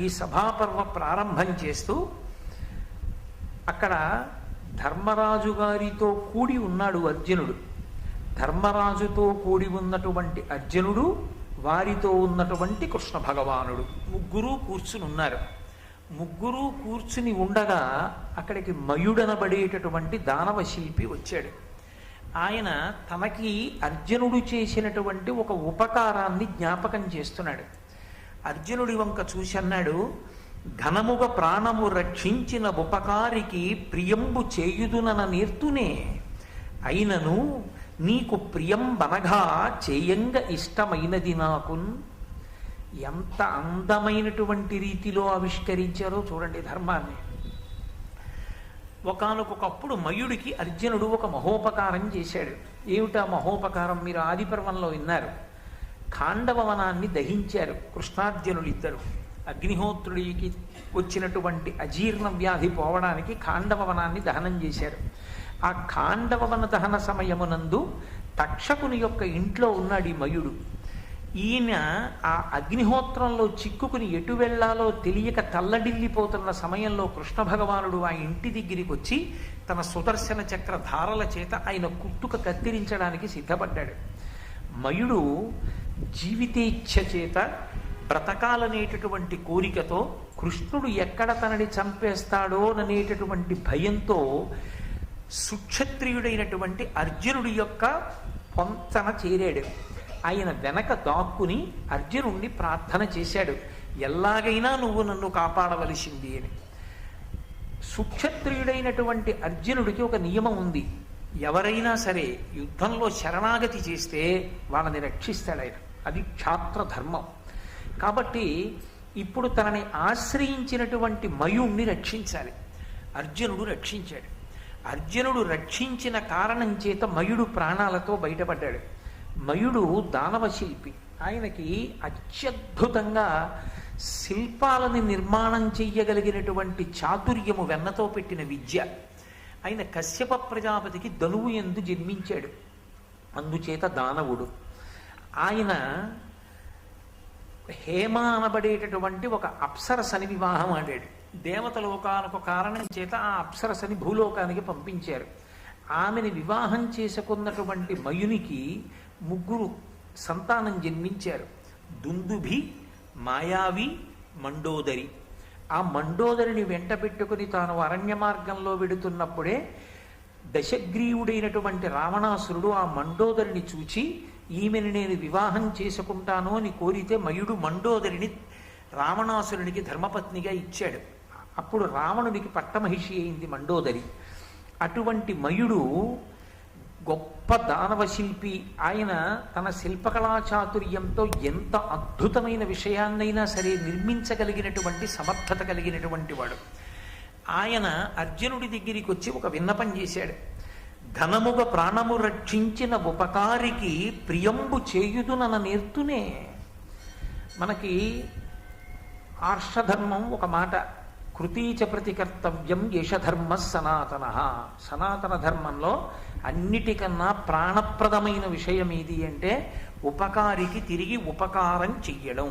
ఈ సభాపర్వ ప్రారంభం చేస్తూ అక్కడ ధర్మరాజు గారితో కూడి ఉన్నాడు అర్జునుడు. ధర్మరాజుతో కూడి ఉన్నటువంటి అర్జునుడు, వారితో ఉన్నటువంటి కృష్ణ భగవానుడు ముగ్గురు కూర్చుని ఉన్నారు. ముగ్గురు కూర్చుని ఉండగా అక్కడికి మయుడనబడేటటువంటి దానవ శిల్పి వచ్చాడు. ఆయన తనకి అర్జునుడు చేసినటువంటి ఒక ఉపకారాన్ని జ్ఞాపకం చేస్తున్నాడు. అర్జునుడి వంక చూసి అన్నాడు, ఘనముగ ప్రాణము రక్షించిన ఉపకారికి ప్రియంబు చేయుదునన నేర్తునే, అయినను నీకు ప్రియం బనగా చేయంగ ఇష్టమైనది నాకున్. ఎంత అందమైనటువంటి రీతిలో ఆవిష్కరించారో చూడండి ధర్మాన్ని. ఒకానొకప్పుడు మయుడికి అర్జునుడు ఒక మహోపకారం చేశాడు. ఏమిటా మహోపకారం? మీరు ఆదిపర్వంలో విన్నారు. ఖాండవ వనాన్ని దహించారు కృష్ణార్జునులు ఇద్దరు. అగ్నిహోత్రుడికి వచ్చినటువంటి అజీర్ణ వ్యాధి పోవడానికి ఖాండవ వనాన్ని దహనం చేశారు. ఆ ఖాండవ వన దహన సమయమునందు తక్షకుని యొక్క ఇంట్లో ఉన్నాడు ఈ మయుడు. ఈయన ఆ అగ్నిహోత్రంలో చిక్కుకుని ఎటు వెళ్లాలో తెలియక తల్లడిల్లిపోతున్న సమయంలో కృష్ణ భగవానుడు ఆ ఇంటి దగ్గరికి వచ్చి తన సుదర్శన చక్ర ధారల చేత ఆయన కుట్టుక కత్తిరించడానికి సిద్ధపడ్డాడు. మయుడు జీవితేచ్ఛ చేత బ్రతకాలనేటటువంటి కోరికతో కృష్ణుడు ఎక్కడ తనని చంపేస్తాడోననేటటువంటి భయంతో సుక్షత్రియుడైనటువంటి అర్జునుడి యొక్క పొంతన చేరాడు. ఆయన వెనక దాక్కుని అర్జునుణ్ణి ప్రార్థన చేశాడు, ఎలాగైనా నువ్వు నన్ను కాపాడవలసింది అని. సుక్షత్రియుడైనటువంటి అర్జునుడికి ఒక నియమం ఉంది. ఎవరైనా సరే యుద్ధంలో శరణాగతి చేస్తే వాళ్ళని రక్షిస్తాడు ఆయన. అది క్షాత్ర ధర్మం. కాబట్టి ఇప్పుడు తనని ఆశ్రయించినటువంటి మయుణ్ణి రక్షించాలి. అర్జునుడు రక్షించాడు. అర్జునుడు రక్షించిన కారణం చేత మయుడు ప్రాణాలతో బయటపడ్డాడు. మయుడు దానవ శిల్పి. ఆయనకి అత్యద్భుతంగా శిల్పాలని నిర్మాణం చెయ్యగలిగినటువంటి చాతుర్యము వెన్నతో పెట్టిన విద్య. ఆయన కశ్యప ప్రజాపతికి ధనువు యందు జన్మించాడు, అందుచేత దానవుడు. ఆయన హేమ అనబడేటటువంటి ఒక అప్సరసని వివాహం ఆడాడు. దేవతలు ఒకానొక కారణం చేత ఆ అప్సరసని భూలోకానికి పంపించారు. ఆమెని వివాహం చేసుకున్నటువంటి మయునికి ముగ్గురు సంతానం జన్మించారు. దుందుభి, మాయావి, మండోదరి. ఆ మండోదరిని వెంట పెట్టుకుని తాను అరణ్య మార్గంలో వెడుతున్నప్పుడే దశగ్రీవుడైనటువంటి రావణాసురుడు ఆ మండోదరిని చూచి ఈమెను నేను వివాహం చేసుకుంటాను అని కోరితే మయుడు మండోదరిని రావణాసురునికి ధర్మపత్నిగా ఇచ్చాడు. అప్పుడు రావణుడికి పట్టమహిషి అయింది మండోదరి. అటువంటి మయుడు గొప్ప దానవ శిల్పి. ఆయన తన శిల్పకళా చాతుర్యంతో ఎంత అద్భుతమైన విషయాన్నైనా సరే నిర్మించగలిగినటువంటి సమర్థత కలిగినటువంటి వాడు. ఆయన అర్జునుడి దగ్గరికి వచ్చి ఒక విన్నపం చేశాడు. ఘనముగ ప్రాణము రక్షించిన ఉపకారికి ప్రియంబు చేయుదునన నేర్తునే. మనకి ఆర్షధర్మం ఒక మాట, కృతీచ ప్రతికర్తవ్యం యశధర్మ సనాతన. సనాతన ధర్మంలో అన్నిటికన్నా ప్రాణప్రదమైన విషయం ఏది అంటే ఉపకారికి తిరిగి ఉపకారం చెయ్యడం.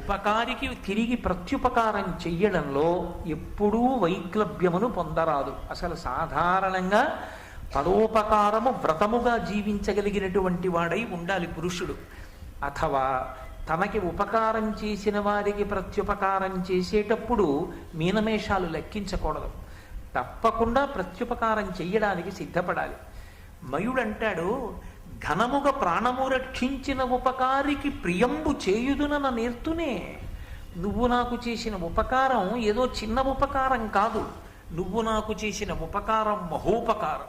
ఉపకారికి తిరిగి ప్రత్యుపకారం చెయ్యడంలో ఎప్పుడూ వైక్లభ్యమును పొందరాదు. అసలు సాధారణంగా పరోపకారము వ్రతముగా జీవించగలిగినటువంటి వాడై ఉండాలి పురుషుడు. అథవా తనకి ఉపకారం చేసిన వారికి ప్రత్యుపకారం చేసేటప్పుడు మీనమేషాలు లెక్కించకూడదు. తప్పకుండా ప్రత్యుపకారం చెయ్యడానికి సిద్ధపడాలి. మయుడంటాడు, ఘనముగ ప్రాణము రక్షించిన ఉపకారికి ప్రియంబు చేయుదునన నేర్తునే. నువ్వు నాకు చేసిన ఉపకారం ఏదో చిన్న ఉపకారం కాదు, నువ్వు నాకు చేసిన ఉపకారం మహోపకారం.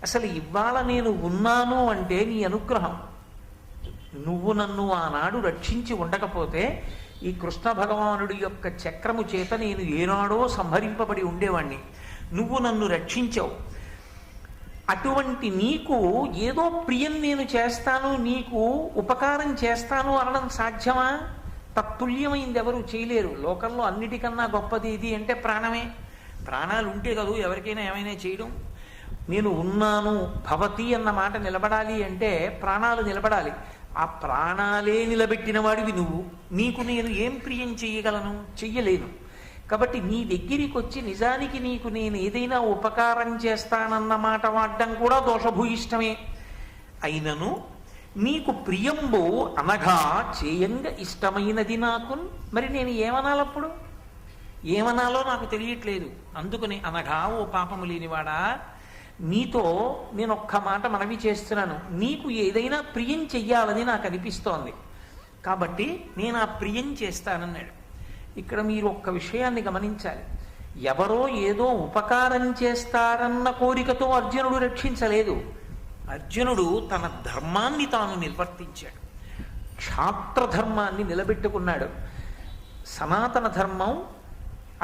అసలు ఇవాళ నేను ఉన్నాను అంటే నీ అనుగ్రహం. నువ్వు నన్ను ఆనాడు రక్షించి ఉండకపోతే ఈ కృష్ణ భగవానుడి యొక్క చక్రము చేత నేను ఏనాడో సంహరింపబడి ఉండేవాణ్ణి. నువ్వు నన్ను రక్షించావు. అటువంటి నీకు ఏదో ప్రియం నేను చేస్తాను, నీకు ఉపకారం చేస్తాను అనడం సాధ్యమా? తత్తుల్యమైంది ఎవరు చేయలేరు. లోకంలో అన్నిటికన్నా గొప్పది ఇది అంటే ప్రాణమే. ప్రాణాలు ఉంటే కదూ ఎవరికైనా ఏమైనా చేయడం. నేను ఉన్నాను భవతి అన్న మాట నిలబడాలి అంటే ప్రాణాలు నిలబడాలి. ఆ ప్రాణాలే నిలబెట్టిన వాడివి నువ్వు. నీకు నేను ఏం ప్రియం చెయ్యగలను? చెయ్యలేను. కాబట్టి నీ దగ్గరికి వచ్చి నిజానికి నీకు నేను ఏదైనా ఉపకారం చేస్తానన్న మాట వాడడం కూడా దోషభూయిష్టమే. అయినను నీకు ప్రియంబు అనగా చేయంగా ఇష్టమైనది నాకు. మరి నేను ఏమనాలప్పుడు? ఏమనాలో నాకు తెలియట్లేదు. అందుకని అనగా ఓ పాపము లేనివాడా, నీతో నేను ఒక్క మాట మనవి చేస్తున్నాను. నీకు ఏదైనా ప్రియం చెయ్యాలని నాకు అనిపిస్తోంది, కాబట్టి నేను ఆ ప్రియం చేస్తానన్నాడు. ఇక్కడ మీరు ఒక్క విషయాన్ని గమనించాలి. ఎవరో ఏదో ఉపకారం చేస్తారన్న కోరికతో అర్జునుడు రక్షించలేదు. అర్జునుడు తన ధర్మాన్ని తాను నిర్వర్తించాడు. క్షాత్రధర్మాన్ని నిలబెట్టుకున్నాడు. సనాతన ధర్మం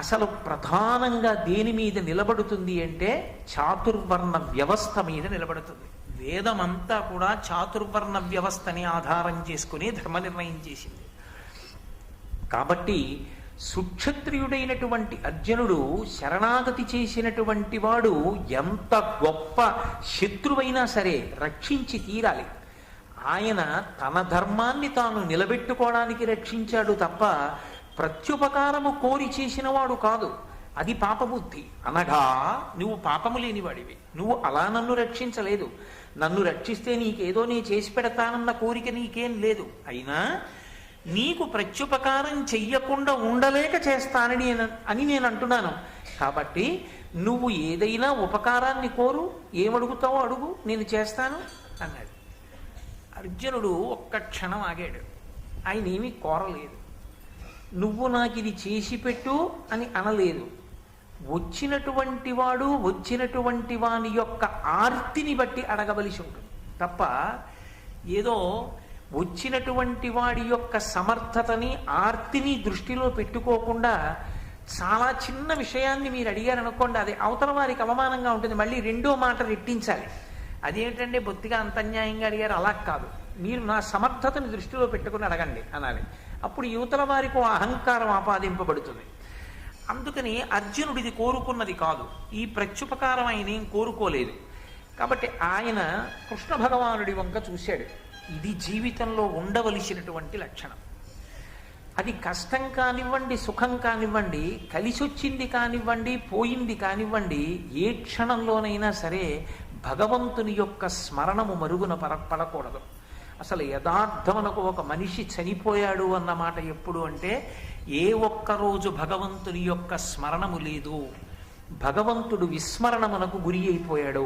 అసలు ప్రధానంగా దేని మీద నిలబడుతుంది అంటే చాతుర్వర్ణ వ్యవస్థ మీద నిలబడుతుంది. వేదమంతా కూడా చాతుర్వర్ణ వ్యవస్థని ఆధారం చేసుకుని ధర్మ నిర్ణయం చేసింది. కాబట్టి సుక్షత్రియుడైనటువంటి అర్జునుడు శరణాగతి చేసినటువంటి వాడు ఎంత గొప్ప శత్రువైనా సరే రక్షించి తీరాలి. ఆయన తన ధర్మాన్ని తాను నిలబెట్టుకోవడానికి రక్షించాడు తప్ప ప్రత్యుపకారము కోరి చేసిన వాడు కాదు. అది పాపబుద్ధి. అనగా నువ్వు పాపము లేనివాడివి. నువ్వు అలా నన్ను రక్షించలేదు. నన్ను రక్షిస్తే నీకేదో నీ చేసి పెడతానన్న కోరిక నీకేం లేదు. అయినా నీకు ప్రత్యుపకారం చెయ్యకుండా ఉండలేక చేస్తానని నేను అంటున్నాను. కాబట్టి నువ్వు ఏదైనా ఉపకారాన్ని కోరు, ఏమడుగుతావో అడుగు, నేను చేస్తాను అన్నాడు. అర్జునుడు ఒక్క క్షణం ఆగాడు. ఆయన ఏమీ కోరలేదు. నువ్వు నాకు ఇది చేసి పెట్టు అని అనలేదు. వచ్చినటువంటి వాడు వచ్చినటువంటి వాని యొక్క ఆర్తిని బట్టి అడగవలసి ఉంటుంది తప్ప ఏదో వచ్చినటువంటి వాడి యొక్క సమర్థతని ఆర్తిని దృష్టిలో పెట్టుకోకుండా చాలా చిన్న విషయాన్ని మీరు అడిగారనుకోండి, అది అవతల వారికి అవమానంగా ఉంటుంది. మళ్ళీ రెండో మాట రెట్టించాలి. అదేంటంటే బొత్తిగా అంత అన్యాయంగా అడిగారు. అలా కాదు, మీరు నా సమర్థతని దృష్టిలో పెట్టుకుని అడగండి అనాలి. అప్పుడు యువతల వారికి అహంకారం ఆపాదింపబడుతుంది. అందుకని అర్జునుడు ఇది కోరుకున్నది కాదు. ఈ ప్రత్యుపకారం ఆయన ఏం కోరుకోలేదు. కాబట్టి ఆయన కృష్ణ భగవానుడి వంక చూశాడు. ఇది జీవితంలో ఉండవలసినటువంటి లక్షణం. అది కష్టం కానివ్వండి, సుఖం కానివ్వండి, కలిసొచ్చింది కానివ్వండి, పోయింది కానివ్వండి, ఏ క్షణంలోనైనా సరే భగవంతుని యొక్క స్మరణము మరుగున పడకూడదు. అసలు యథార్థమునకు ఒక మనిషి చనిపోయాడు అన్న మాట ఎప్పుడు అంటే ఏ ఒక్కరోజు భగవంతుని యొక్క స్మరణము లేదు, భగవంతుడు విస్మరణమునకు గురి అయిపోయాడు,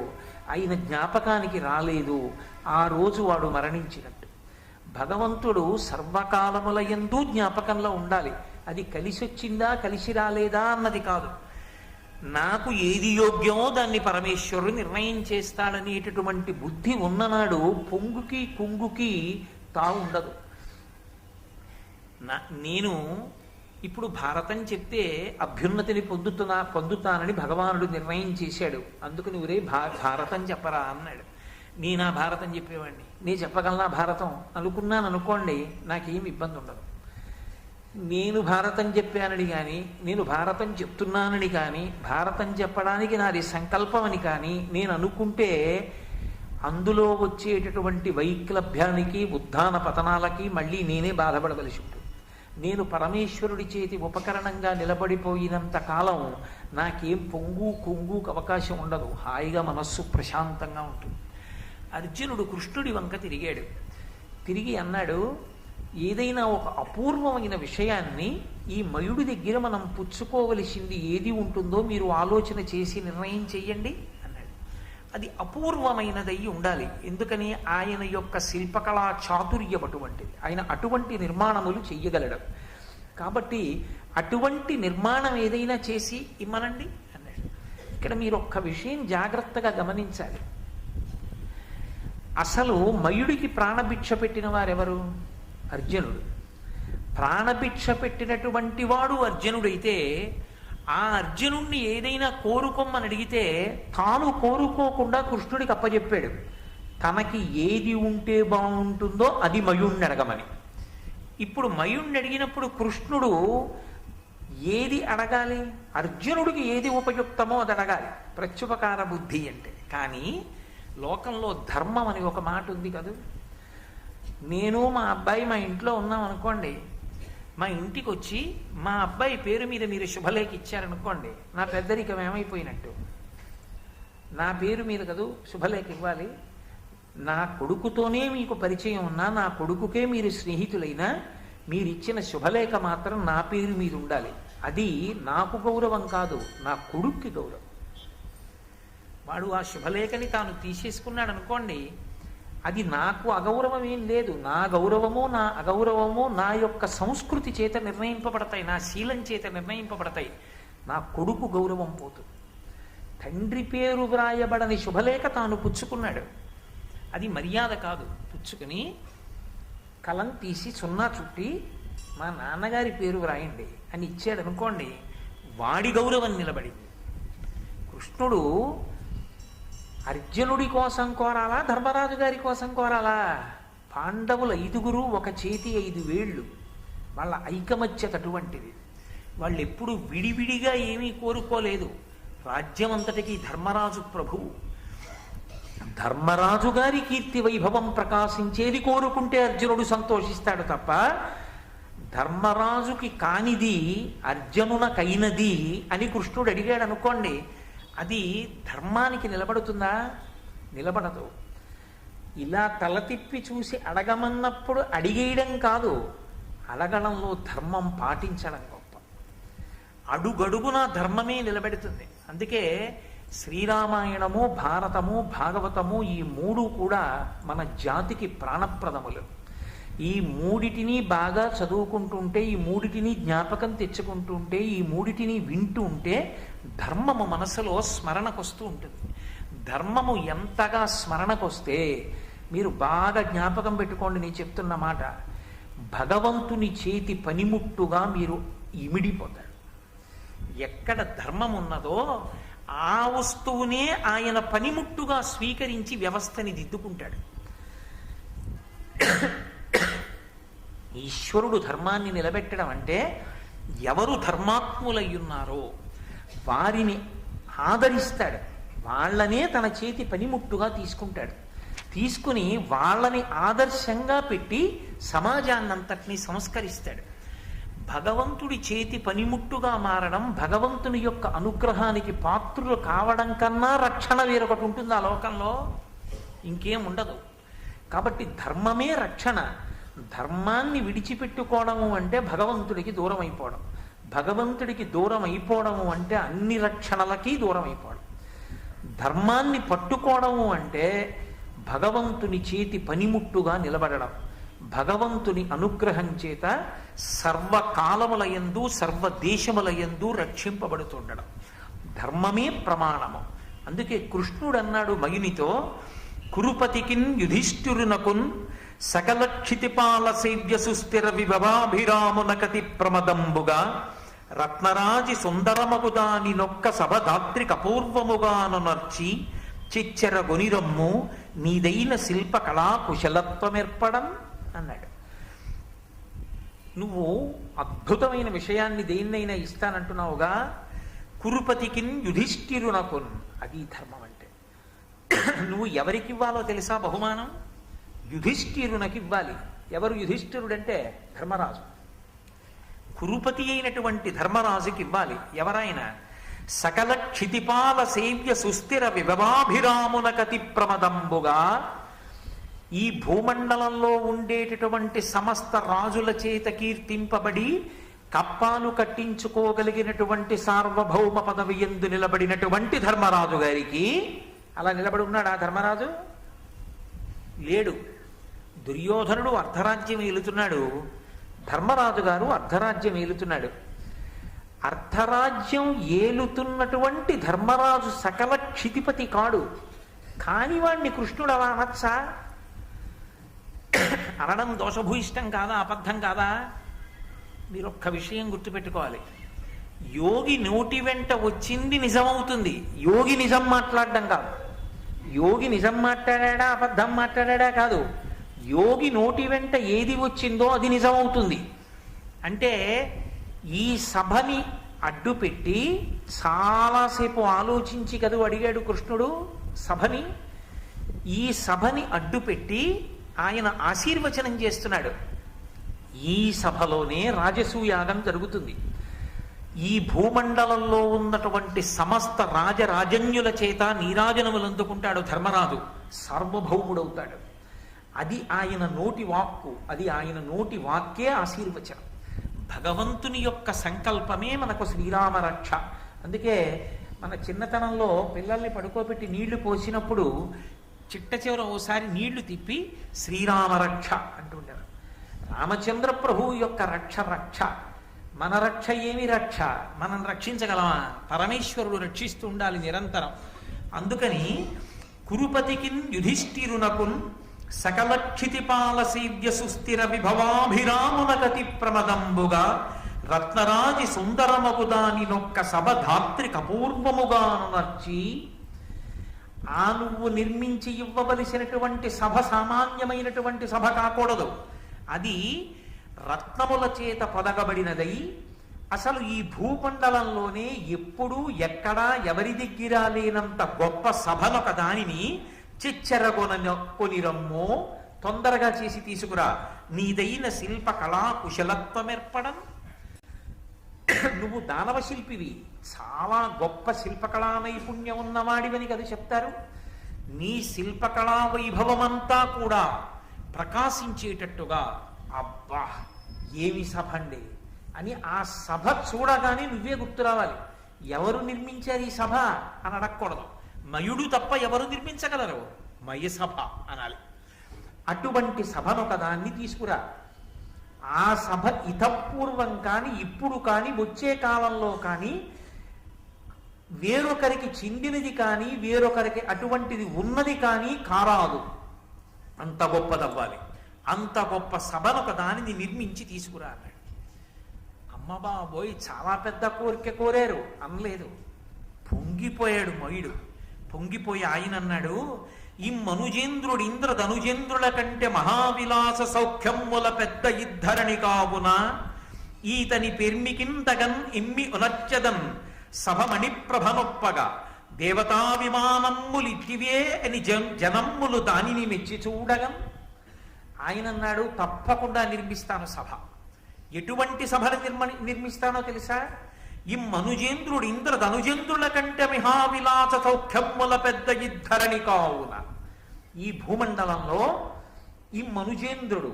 ఆయన జ్ఞాపకానికి రాలేదు, ఆ రోజు వాడు మరణించినట్టు. భగవంతుడు సర్వకాలముల యందు జ్ఞాపకంలో ఉండాలి. అది కలిసొచ్చిందా కలిసి రాలేదా అన్నది కాదు. నాకు ఏది యోగ్యమో దాన్ని పరమేశ్వరుడు నిర్ణయం చేస్తాడనేటటువంటి బుద్ధి ఉన్ననాడు పొంగుకి కుంగుకి తావుండదు. నేను ఇప్పుడు భారతం చెప్తే అభ్యున్నతిని పొందుతానని భగవానుడు నిర్ణయం చేశాడు. అందుకు నువ్వురే భారతం చెప్పరా అన్నాడు. నేను ఆ భారతం చెప్పేవాడిని, నేను చెప్పగలనా భారతం అనుకున్నాను అనుకోండి, నాకేం ఇబ్బంది ఉండదు. నేను భారతం చెప్పానని కానీ, నేను భారతం చెప్తున్నానని కానీ, భారతం చెప్పడానికి నాది సంకల్పం అని కానీ నేను అనుకుంటే అందులో వచ్చేటటువంటి వైక్లభ్యానికి, ఉత్థాన పతనాలకి మళ్ళీ నేనే బాధపడవలసి ఉంటుంది. నేను పరమేశ్వరుడి చేతి ఉపకరణంగా నిలబడిపోయినంత కాలం నాకేం పొంగు కుంగుకు అవకాశం ఉండదు. హాయిగా మనస్సు ప్రశాంతంగా ఉంటుంది. అర్జునుడు కృష్ణుడి వంక తిరిగాడు. తిరిగి అన్నాడు, ఏదైనా ఒక అపూర్వమైన విషయాన్ని ఈ మయుడి దగ్గర మనం పుచ్చుకోవలసింది ఏది ఉంటుందో మీరు ఆలోచన చేసి నిర్ణయం చెయ్యండి అన్నాడు. అది అపూర్వమైనదయ్యి ఉండాలి. ఎందుకని ఆయన యొక్క శిల్పకళా చాతుర్యం అటువంటిది. ఆయన అటువంటి నిర్మాణములు చెయ్యగలడు. కాబట్టి అటువంటి నిర్మాణం ఏదైనా చేసి ఇమ్మనండి అన్నాడు. ఇక్కడ మీరు ఒక్క విషయం జాగ్రత్తగా గమనించాలి. అసలు మయుడికి ప్రాణభిక్ష పెట్టిన వారెవరు? అర్జునుడు. ప్రాణభిక్ష పెట్టినటువంటి వాడు అర్జునుడైతే ఆ అర్జునుణ్ణి ఏదైనా కోరుకోమని అడిగితే తాను కోరుకోకుండా కృష్ణుడికి అప్పచెప్పాడు. తనకి ఏది ఉంటే బాగుంటుందో అది మయుణ్ణి అడగమని. ఇప్పుడు మయుణ్ణి అడిగినప్పుడు కృష్ణుడు ఏది అడగాలి? అర్జునుడికి ఏది ఉపయుక్తమో అది అడగాలి, ప్రత్యుపకార బుద్ధి అంటే. కానీ లోకంలో ధర్మం అని ఒక మాట ఉంది కదా. నేను మా అబ్బాయి మా ఇంట్లో ఉన్నాం అనుకోండి, మా ఇంటికి వచ్చి మా అబ్బాయి పేరు మీద మీరు శుభలేఖ ఇచ్చారనుకోండి, నా పెద్దరికం ఏమైపోయినట్టు? నా పేరు మీద కదూ శుభలేఖ ఇవ్వాలి. నా కొడుకుతోనే మీకు పరిచయం ఉన్నా, నా కొడుకుకే మీరు స్నేహితులైనా, మీరిచ్చిన శుభలేఖ మాత్రం నా పేరు మీద ఉండాలి. అది నాకు గౌరవం కాదు, నా కొడుక్కి గౌరవం. వాడు ఆ శుభలేఖని తాను తీసేసుకున్నాడు అనుకోండి, అది నాకు అగౌరవం ఏం లేదు. నా గౌరవము నా అగౌరవము నా యొక్క సంస్కృతి చేత నిర్ణయింపబడతాయి, నా శీలం చేత నిర్ణయింపబడతాయి. నా కొడుకు గౌరవం పోతుంది. తండ్రి పేరు వ్రాయబడని శుభలేఖ తాను పుచ్చుకున్నాడు, అది మర్యాద కాదు. పుచ్చుకుని కలం తీసి సున్నా చుట్టి మా నాన్నగారి పేరు వ్రాయండి అని ఇచ్చాడు అనుకోండి, వాడి గౌరవం నిలబడింది. కృష్ణుడు అర్జునుడి కోసం కోరాలా, ధర్మరాజు గారి కోసం కోరాలా? పాండవుల 5 ఒక చేతి 5 వేళ్ళు, వాళ్ళ ఐకమత్యత అటువంటిది. వాళ్ళు ఎప్పుడు విడివిడిగా ఏమీ కోరుకోలేదు. రాజ్యం అంతటికీ ధర్మరాజు ప్రభువు. ధర్మరాజు గారి కీర్తి వైభవం ప్రకాశించేది కోరుకుంటే అర్జునుడు సంతోషిస్తాడు తప్ప, ధర్మరాజుకి కానిది అర్జునునకైనది అని కృష్ణుడు అడిగాడు అనుకోండి, అది ధర్మానికి నిలబడుతుందా? నిలబడదు. ఇలా తల తిప్పి చూసి అడగమన్నప్పుడు అడిగేయడం కాదు, అడగడంలో ధర్మం పాటించడం గొప్ప. అడుగడుగునా ధర్మమే నిలబెడుతుంది. అందుకే శ్రీరామాయణము, భారతము, భాగవతము ఈ 3 కూడా మన జాతికి ప్రాణప్రదములు. ఈ 3టిని బాగా చదువుకుంటుంటే, ఈ 3టిని జ్ఞాపకం తెచ్చుకుంటుంటే, ఈ 3టిని వింటూ ఉంటే ధర్మము మనసులో స్మరణకొస్తూ ఉంటుంది. ధర్మము ఎంతగా స్మరణకొస్తే, మీరు బాగా జ్ఞాపకం పెట్టుకోండి నేను చెప్తున్న మాట, భగవంతుని చేతి పనిముట్టుగా మీరు ఇమిడిపోతారు. ఎక్కడ ధర్మం ఉన్నదో ఆ వస్తువునే ఆయన పనిముట్టుగా స్వీకరించి వ్యవస్థని దిద్దుకుంటాడు. ఈశ్వరుడు ధర్మాన్ని నిలబెట్టడం అంటే, ఎవరు ధర్మాత్ములయ్యున్నారో వారిని ఆదరిస్తాడు, వాళ్ళనే తన చేతి పనిముట్టుగా తీసుకుంటాడు. తీసుకుని వాళ్ళని ఆదర్శంగా పెట్టి సమాజాన్నంతటినీ సంస్కరిస్తాడు. భగవంతుడి చేతి పనిముట్టుగా మారడం, భగవంతుని యొక్క అనుగ్రహానికి పాత్రులు కావడం కన్నా రక్షణ వేరొకటి ఉంటుంది ఆ లోకంలో, ఇంకేం ఉండదు. కాబట్టి ధర్మమే రక్షణ. ధర్మాన్ని విడిచిపెట్టుకోవడము అంటే భగవంతుడికి దూరం అయిపోవడం, భగవంతుడికి దూరం అయిపోవడము అంటే అన్ని రక్షణలకి దూరం అయిపోవడం. ధర్మాన్ని పట్టుకోవడము అంటే భగవంతుని చేతి పనిముట్టుగా నిలబడడం, భగవంతుని అనుగ్రహం చేత సర్వకాలములయందు సర్వదేశములయందు రక్షింపబడుతుండడం. ధర్మమే ప్రమాణము. అందుకే కృష్ణుడు అన్నాడు మయునితో, కురుపతికిన్ యుధిష్ఠిరునకున్ సకల క్షితిపాల సేవ్య సుస్థిర విభవాభిరామునకతి ప్రమదంబుగా రత్నరాజి సుందరమగుదాని నొక్క సభధాత్రి కపూర్వముగాను నర్చి చిచ్చర గొనిరమ్ము నీదైన శిల్ప కళా కుశలత్వమేర్పడం అన్నాడు. నువ్వు అద్భుతమైన విషయాన్ని దేన్నైనా ఇస్తానంటున్నావుగా, కురుపతికిన్ యుధిష్ఠిరునకున్, అది ధర్మం అంటే. నువ్వు ఎవరికి ఇవ్వాలో తెలుసా బహుమానం? యుధిష్ఠిరునకి ఇవ్వాలి. ఎవరు యుధిష్ఠిరుడంటే? ధర్మరాజు. కురుపతి అయినటువంటి ధర్మరాజుకి ఇవ్వాలి. ఎవరైనా సకల క్షితిపాల సేవ్య సుస్థిర విభవాభిరామునకతి ప్రమదంబుగా, ఈ భూమండలంలో ఉండేటటువంటి సమస్త రాజుల చేత కీర్తింపబడి కప్పాలు కట్టించుకోగలిగినటువంటి సార్వభౌమ పదవి యందు నిలబడినటువంటి ధర్మరాజు గారికి, అలా నిలబడి ఉన్నాడు ఆ ధర్మరాజు? లేడు. దుర్యోధనుడు అర్ధరాజ్యం ఏలుతున్నాడు, ధర్మరాజు గారు అర్ధరాజ్యం ఏలుతున్నాడు. అర్ధరాజ్యం ఏలుతున్నటువంటి ధర్మరాజు సకల క్షితిపతి కాడు. కాని వాణ్ణి కృష్ణుడు అలా అనొచ్చా? అనడం దోషభూయిష్టం కాదా, అబద్ధం కాదా? మీరు ఒక్క విషయం గుర్తుపెట్టుకోవాలి. యోగి నోటి వెంట వచ్చింది నిజమవుతుంది, యోగి నిజం మాట్లాడడం కాదు. యోగి నిజం మాట్లాడా అబద్ధం మాట్లాడా కాదు, యోగి నోటి వెంట ఏది వచ్చిందో అది నిజమవుతుంది. అంటే ఈ సభని అడ్డుపెట్టి చాలాసేపు ఆలోచించి కదూ అడిగాడు కృష్ణుడు సభని. ఈ సభని అడ్డుపెట్టి ఆయన ఆశీర్వచనం చేస్తున్నాడు. ఈ సభలోనే రాజసూయాగం జరుగుతుంది. ఈ భూమండలంలో ఉన్నటువంటి సమస్త రాజరాజన్యుల చేత నీరాజనములు అందుకుంటాడు ధర్మరాజు, సార్వభౌముడవుతాడు. అది ఆయన నోటి వాక్కు, అది ఆయన నోటి వాక్కే ఆశీర్వచనం. భగవంతుని యొక్క సంకల్పమే మనకు శ్రీరామ రక్ష. అందుకే మన చిన్నతనంలో పిల్లల్ని పడుకోబెట్టి నీళ్లు పోసినప్పుడు చిట్ట చివర ఓసారి నీళ్లు తిప్పి శ్రీరామ రక్ష అంటుంటారు. రామచంద్ర ప్రభువు యొక్క రక్ష రక్ష. మన రక్ష ఏమి రక్ష? మనం రక్షించగలమా? పరమేశ్వరుడు రక్షిస్తూ ఉండాలి నిరంతరం. అందుకని కురుపతికిన్ యుధిష్ఠిరునకున్ సకల క్షితిపాల సేద్య సుస్థిర విభవాభిరామునగతి ప్రమదంబుగా రత్నరాజి సుందరమగు దాని నొక్క సభ ధాత్రి కపూర్వముగాను నర్చి. నువ్వు నిర్మించి ఇవ్వవలసినటువంటి సభ సామాన్యమైనటువంటి సభ కాకూడదు. అది రత్నముల చేత పొదగబడినదై అసలు ఈ భూమండలంలోనే ఎప్పుడూ ఎక్కడా ఎవరి దగ్గర లేనంత గొప్ప సభనొక దానిని కొనిరమ్మో, తొందరగా చేసి తీసుకురా. నీదైన శిల్ప కళా కుశలత్వమేర్పడం. నువ్వు దానవ శిల్పివి, చాలా గొప్ప శిల్పకళా నైపుణ్యం ఉన్నవాడివని కదా చెప్తారు. నీ శిల్పకళా వైభవమంతా కూడా ప్రకాశించేటట్టుగా, అబ్బా ఏమి సభ అండి అని ఆ సభ చూడగానే నువ్వే గుర్తు రావాలి. ఎవరు నిర్మించారు ఈ సభ అని అడగకూడదు. మయుడు తప్ప ఎవరు నిర్మించగలరు? మయ సభ అనాలి. అటువంటి సభను ఒకదాన్ని తీసుకురా. ఆ సభ ఇతపూర్వం కానీ ఇప్పుడు కానీ వచ్చే కాలంలో కానీ వేరొకరికి చెందినది కానీ వేరొకరికి అటువంటిది ఉన్నది కానీ కారాదు. అంత గొప్పదవ్వాలి. అంత గొప్ప సభను ఒక దానిని నిర్మించి తీసుకురా అన్నాడు. అమ్మ బాబోయ్ చాలా పెద్ద కోరిక కోరారు అనలేదు. పొంగిపోయాడు మయుడు. పొంగిపోయి ఆయన అన్నాడు, ఈ మనుజేంద్రుడు ఇంద్రధనుజేంద్రుల కంటే మహావిలాస సౌఖ్యముల పెద్ద ఇద్ధరణి కావున ఈతని పెర్మికింతగన్ ఇమ్మి ఉనర్చదన్ సభమణి ప్రభనొప్పగా దేవతా విమానమ్ములిటివే అని జనమ్ములు దానిని మెచ్చి చూడగన్. ఆయన అన్నాడు, తప్పకుండా నిర్మిస్తాను సభ. ఎటువంటి సభను నిర్మిస్తానో తెలుసా? ఈ మనుజేంద్రుడు ఇంద్రధనుజేంద్రుల కంటే మహావిలాస సౌఖ్యముల పెద్ద ఇద్ధరణి కావున. ఈ భూమండలంలో ఈ మనుజేంద్రుడు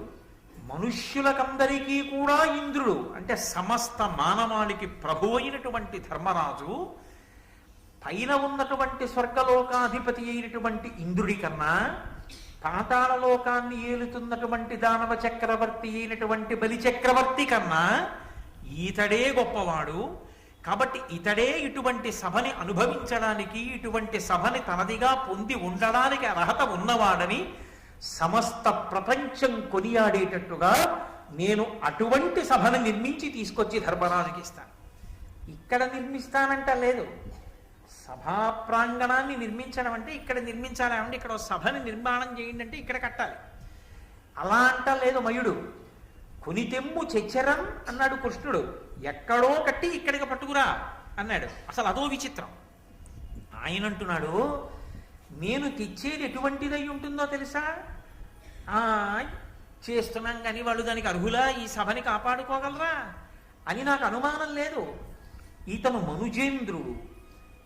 మనుష్యులకందరికీ కూడా ఇంద్రుడు, అంటే సమస్త మానవాళికి ప్రభు అయినటువంటి ధర్మరాజు పైన ఉన్నటువంటి స్వర్గలోకాధిపతి అయినటువంటి ఇంద్రుడి కన్నా పాతాళలోకాన్ని ఏలుతున్నటువంటి దానవ చక్రవర్తి అయినటువంటి బలి చక్రవర్తి కన్నా ఈతడే గొప్పవాడు. కాబట్టి ఇతడే ఇటువంటి సభని అనుభవించడానికి, ఇటువంటి సభని తనదిగా పొంది ఉండడానికి అర్హత ఉన్నవాడని సమస్త ప్రపంచం కొనియాడేటట్టుగా నేను అటువంటి సభను నిర్మించి తీసుకొచ్చి ధర్మరాజుకి ఇస్తాను. ఇక్కడ నిర్మిస్తానంట లేదు. సభా ప్రాంగణాన్ని నిర్మించడం అంటే ఇక్కడ నిర్మించాలి అంటే ఇక్కడ సభని నిర్మాణం చేయండి అంటే ఇక్కడ కట్టాలి. అలా అంట లేదు మయుడు. కొనితెమ్ము చెచ్చరం అన్నాడు కృష్ణుడు. ఎక్కడో కట్టి ఇక్కడికి పట్టుకురా అన్నాడు. అసలు అదో విచిత్రం. ఆయన అంటున్నాడు, నేను తెచ్చేది ఎటువంటిదై ఉంటుందో తెలుసా? చేస్తున్నాం కానీ వాళ్ళు దానికి అర్హులా, ఈ సభని కాపాడుకోగలరా అని నాకు అనుమానం లేదు. ఈతను మనుజేంద్రుడు.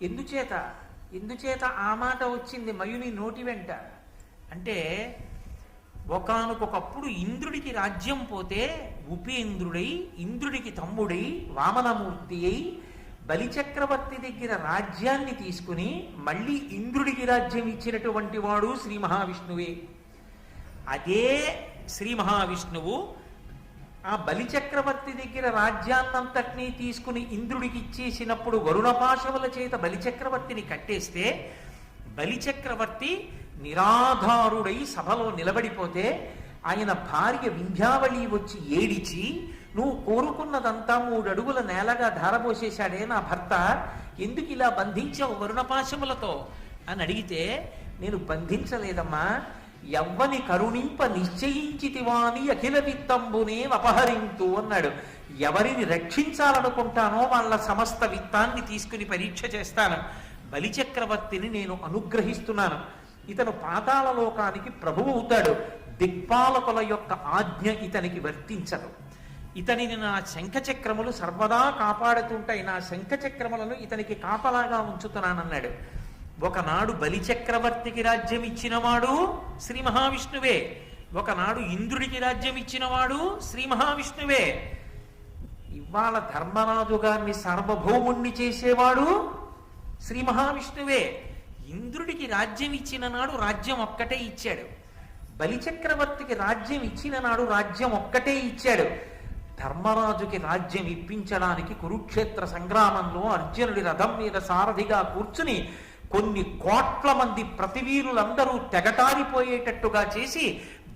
ఎందుచేత ఆ మాట వచ్చింది మయుని నోటి వెంట అంటే, ఒకానొకప్పుడు ఇంద్రుడికి రాజ్యం పోతే ఉపేంద్రుడై ఇంద్రుడికి తమ్ముడై వామనమూర్తి అయి బలిచక్రవర్తి దగ్గర రాజ్యాన్ని తీసుకుని మళ్ళీ ఇంద్రుడికి రాజ్యం ఇచ్చినటువంటి వాడు శ్రీ మహావిష్ణువే. అదే శ్రీ మహావిష్ణువు ఆ బలిచక్రవర్తి దగ్గర రాజ్యాన్నంతటినీ తీసుకుని ఇంద్రుడికి ఇచ్చేసినప్పుడు వరుణపాశముల చేత బలిచక్రవర్తిని కట్టేస్తే బలిచక్రవర్తి నిరాధారుడై సభలో నిలబడిపోతే ఆయన భార్య వింధ్యావళి వచ్చి ఏడిచి, నువ్వు కోరుకున్నదంతా 3 అడుగుల నేలగా ధారపోసేశాడే నా భర్త, ఎందుకు ఇలా బంధించావు వరుణపాశములతో అని అడిగితే, నేను బంధించలేదమ్మా, ఎవ్వని కరుణింప నిశ్చయించితివాని అఖిల విత్తంబునే అపహరింతు అన్నాడు. ఎవరిని రక్షించాలనుకుంటానో వాళ్ళ సమస్త విత్తాన్ని తీసుకుని పరీక్ష చేస్తాను. బలిచక్రవర్తిని నేను అనుగ్రహిస్తున్నాను. ఇతను పాతాళలోకానికి ప్రభువు అవుతాడు. దిక్పాలకుల యొక్క ఆజ్ఞ ఇతనికి వర్తించదు. ఇతనిని నా శంఖచక్రములు సర్వదా కాపాడుతుంటాయి, నా శంఖచక్రములను ఇతనికి కాపలాగా ఉంచుతున్నానన్నాడు. ఒకనాడు బలిచక్రవర్తికి రాజ్యం ఇచ్చినవాడు శ్రీ మహావిష్ణువే, ఒకనాడు ఇంద్రుడికి రాజ్యం ఇచ్చినవాడు శ్రీ మహావిష్ణువే. ఇవాళ ధర్మరాజు గారిని సార్వభౌముణ్ణి చేసేవాడు శ్రీ మహావిష్ణువే. ఇంద్రుడికి రాజ్యం ఇచ్చిన నాడు రాజ్యం ఒక్కటే ఇచ్చాడు, బలిచక్రవర్తికి రాజ్యం ఇచ్చిన నాడు రాజ్యం ఒక్కటే ఇచ్చాడు. ధర్మరాజుకి రాజ్యం ఇప్పించడానికి కురుక్షేత్ర సంగ్రామంలో అర్జునుడి రథం మీద సారథిగా కూర్చుని కొన్ని కోట్ల మంది ప్రతివీరులందరూ తెగటారిపోయేటట్టుగా చేసి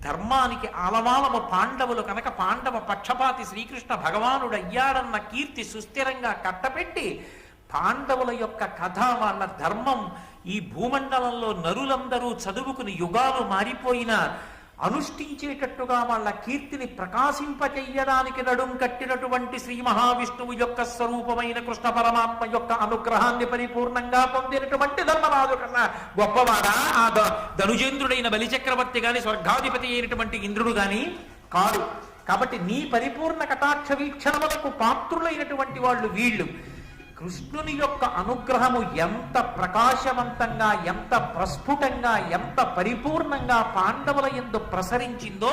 ధర్మానికి ఆలవాలము పాండవులు కనుక పాండవ పక్షపాతి శ్రీకృష్ణ భగవానుడు అయ్యాడన్న కీర్తి సుస్థిరంగా కట్టపెట్టి పాండవుల యొక్క కథ, వాళ్ళ ధర్మం ఈ భూమండలంలో నరులందరూ చదువుకుని యుగాలు మారిపోయినా అనుష్ఠించేటట్టుగా వాళ్ళ కీర్తిని ప్రకాశింపచెయ్యడానికి నడుం కట్టినటువంటి శ్రీ మహావిష్ణువు యొక్క స్వరూపమైన కృష్ణ పరమాత్మ యొక్క అనుగ్రహాన్ని పరిపూర్ణంగా పొందినటువంటి ధర్మరాజు కన్నా గొప్పవాడా ఆ ధనుజేంద్రుడైన బలిచక్రవర్తి గాని స్వర్గాధిపతి అయినటువంటి ఇంద్రుడు గాని కాదు. కాబట్టి నీ పరిపూర్ణ కటాక్ష వీక్షణములకు పాత్రులైనటువంటి వాళ్ళు వీళ్ళు. కృష్ణుని యొక్క అనుగ్రహము ఎంత ప్రకాశవంతంగా, ఎంత ప్రస్ఫుటంగా, ఎంత పరిపూర్ణంగా పాండవుల యందు ప్రసరించిందో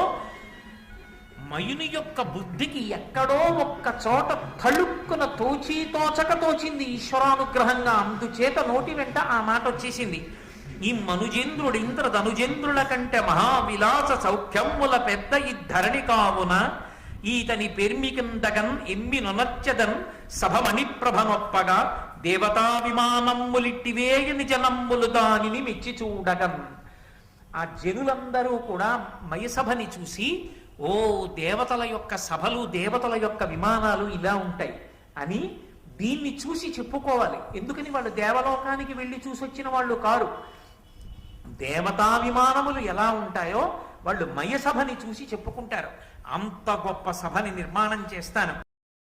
మయుని యొక్క బుద్ధికి ఎక్కడో ఒక్క చోట తళుక్కున తోచక తోచింది ఈశ్వరానుగ్రహంగా. అందుచేత నోటి వెంట ఆ మాట వచ్చేసింది. ఈ మనుజేంద్రుడు ఇంద్ర ధనుజేంద్రుల కంటే మహావిలాస సౌఖ్యముల పెద్ద ఈ ధరణి కావున ఈతని పెర్మికిందగన్ ఎమ్మి నొనచ్చదన్ సభమణి ప్రభనొప్పగా దేవతా విమానమ్ములిట్టివేయని జనమ్ములు దానిని మెచ్చి చూడగన్. ఆ జనులందరూ కూడా మయసభని చూసి, ఓ దేవతల యొక్క సభలు, దేవతల యొక్క విమానాలు ఇలా ఉంటాయి అని దీన్ని చూసి చెప్పుకోవాలి. ఎందుకని వాళ్ళు దేవలోకానికి వెళ్ళి చూసొచ్చిన వాళ్ళు కారు. దేవతా విమానములు ఎలా ఉంటాయో వాళ్ళు మయసభని చూసి చెప్పుకుంటారు. అంత గొప్ప సభని నిర్మాణం చేస్తాను.